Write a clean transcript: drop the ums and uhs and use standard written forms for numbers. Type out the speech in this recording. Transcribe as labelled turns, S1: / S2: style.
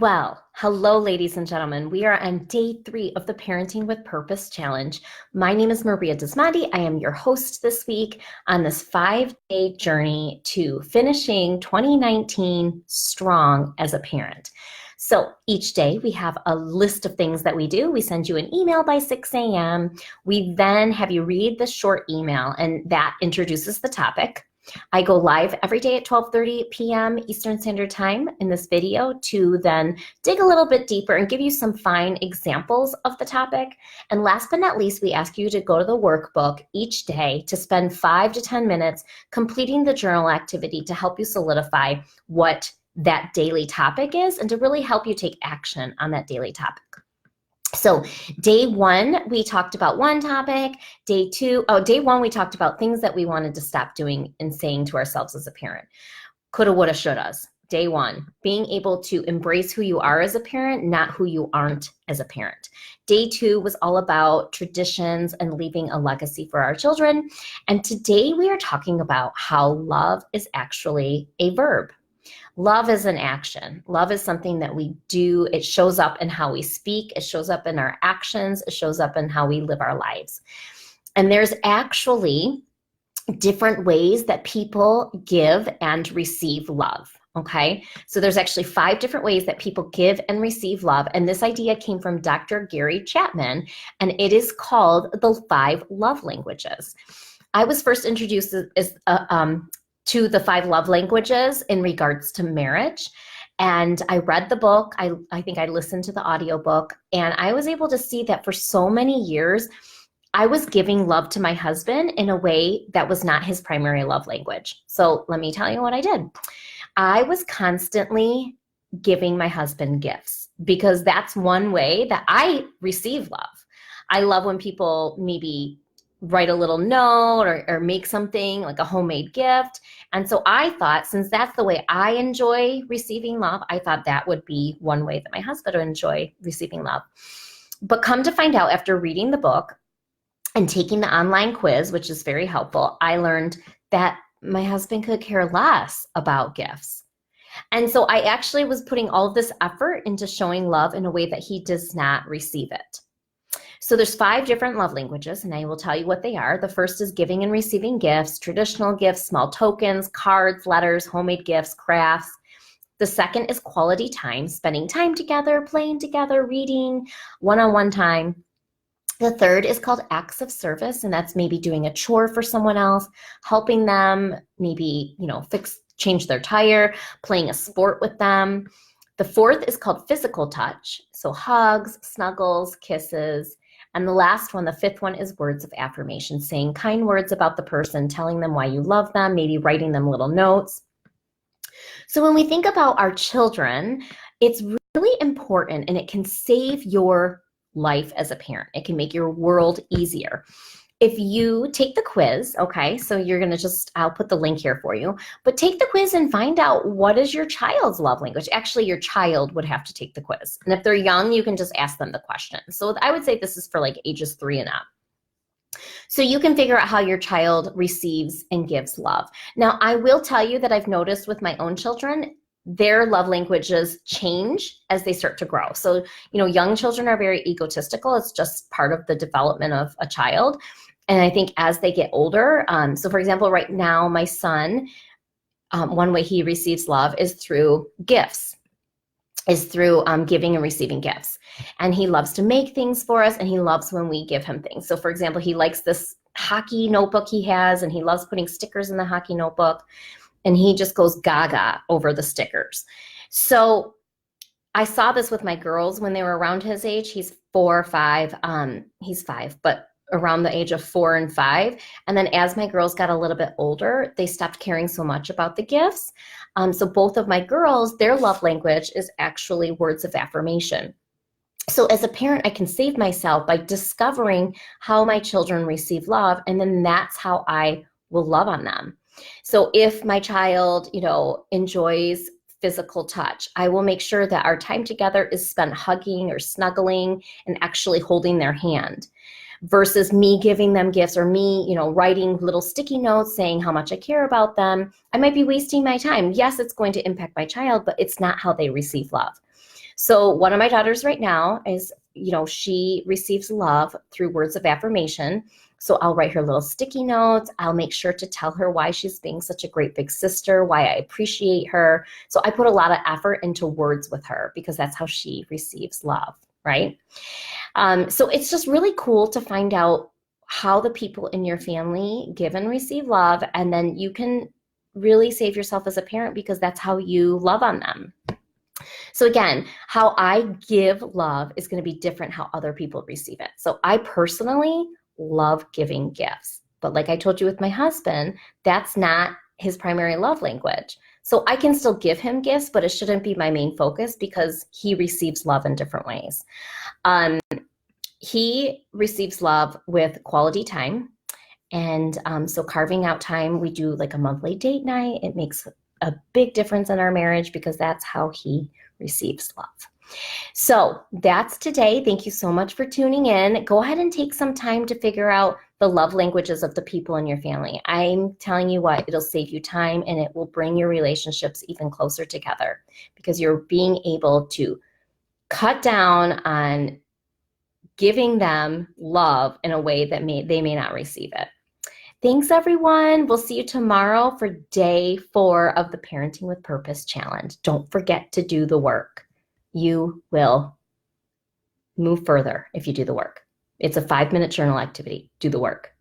S1: Well, hello, ladies and gentlemen. We are on day 3 of the Parenting with Purpose Challenge. My name is Maria Dismondy. I am your host this week on this 5-day journey to finishing 2019 strong as a parent. So each day we have a list of things that we do. We send you an email by 6 a.m. We then have you read the short email, and that introduces the topic. I go live every day at 12:30 p.m. Eastern Standard Time in this video to then dig a little bit deeper and give you some fine examples of the topic. And last but not least, we ask you to go to the workbook each day to spend 5 to 10 minutes completing the journal activity to help you solidify what that daily topic is and to really help you take action on that daily topic. So day 1, we talked about one topic. Day 1, we talked about things that we wanted to stop doing and saying to ourselves as a parent. Coulda, woulda, shouldas. Day 1, being able to embrace who you are as a parent, not who you aren't as a parent. Day 2 was all about traditions and leaving a legacy for our children. And today we are talking about how love is actually a verb. Love is an action. Love is something that we do. It shows up in how we speak. It shows up in our actions. It shows up in how we live our lives. And there's actually different ways that people give and receive love. Okay, so there's actually 5 different ways that people give and receive love. And this idea came from Dr. Gary Chapman, and it is called the 5 love languages. I was first introduced to the 5 love languages in regards to marriage. And I read the book. I think I listened to the audiobook, and I was able to see that for so many years, I was giving love to my husband in a way that was not his primary love language. So let me tell you what I did. I was constantly giving my husband gifts because that's one way that I receive love. I love when people maybe write a little note or make something like a homemade gift. And so I thought, since that's the way I enjoy receiving love, I thought that would be one way that my husband would enjoy receiving love. But come to find out, after reading the book and taking the online quiz, which is very helpful, I learned that my husband could care less about gifts. And so I actually was putting all of this effort into showing love in a way that he does not receive it. So there's 5 different love languages, and I will tell you what they are. The first is giving and receiving gifts, traditional gifts, small tokens, cards, letters, homemade gifts, crafts. The second is quality time, spending time together, playing together, reading, one-on-one time. The third is called acts of service, and that's maybe doing a chore for someone else, helping them, maybe, change their tire, playing a sport with them. The fourth is called physical touch, so hugs, snuggles, kisses. And the last one, the 5th one, is words of affirmation, saying kind words about the person, telling them why you love them, maybe writing them little notes. So when we think about our children, it's really important, and it can save your life as a parent. It can make your world easier. If you take the quiz, okay, so you're going to I'll put the link here for you, but take the quiz and find out what is your child's love language. Actually, your child would have to take the quiz. And if they're young, you can just ask them the question. So I would say this is for like ages 3 and up. So you can figure out how your child receives and gives love. Now, I will tell you that I've noticed with my own children, their love languages change as they start to grow. So, young children are very egotistical. It's just part of the development of a child. And I think as they get older, so for example, right now, my son, one way he receives love is through gifts, is through giving and receiving gifts. And he loves to make things for us, and he loves when we give him things. So for example, he likes this hockey notebook he has, and he loves putting stickers in the hockey notebook, and he just goes gaga over the stickers. So I saw this with my girls when they were around his age. He's 4 or 5, he's 5, but around the age of 4 and 5. And then as my girls got a little bit older, they stopped caring so much about the gifts. So both of my girls, their love language is actually words of affirmation. So as a parent, I can save myself by discovering how my children receive love, and then that's how I will love on them. So if my child, enjoys physical touch, I will make sure that our time together is spent hugging or snuggling and actually holding their hand. versus me giving them gifts or me, writing little sticky notes saying how much I care about them. I might be wasting my time. Yes, it's going to impact my child, but it's not how they receive love. So one of my daughters right now is, she receives love through words of affirmation. So I'll write her little sticky notes. I'll make sure to tell her why she's being such a great big sister, why I appreciate her. So I put a lot of effort into words with her because that's how she receives love, right? So it's just really cool to find out how the people in your family give and receive love, and then you can really save yourself as a parent because that's how you love on them. So again, how I give love is going to be different how other people receive it. So I personally love giving gifts, but like I told you with my husband, that's not his primary love language. So I can still give him gifts, but it shouldn't be my main focus because he receives love in different ways. He receives love with quality time. And so carving out time, we do like a monthly date night. It makes a big difference in our marriage because that's how he receives love. So that's today. Thank you so much for tuning in. Go ahead and take some time to figure out the love languages of the people in your family. I'm telling you what, it'll save you time and it will bring your relationships even closer together because you're being able to cut down on giving them love in a way that they may not receive it. Thanks, everyone. We'll see you tomorrow for day 4 of the Parenting with Purpose Challenge. Don't forget to do the work. You will move further if you do the work. It's a 5-minute journal activity. Do the work.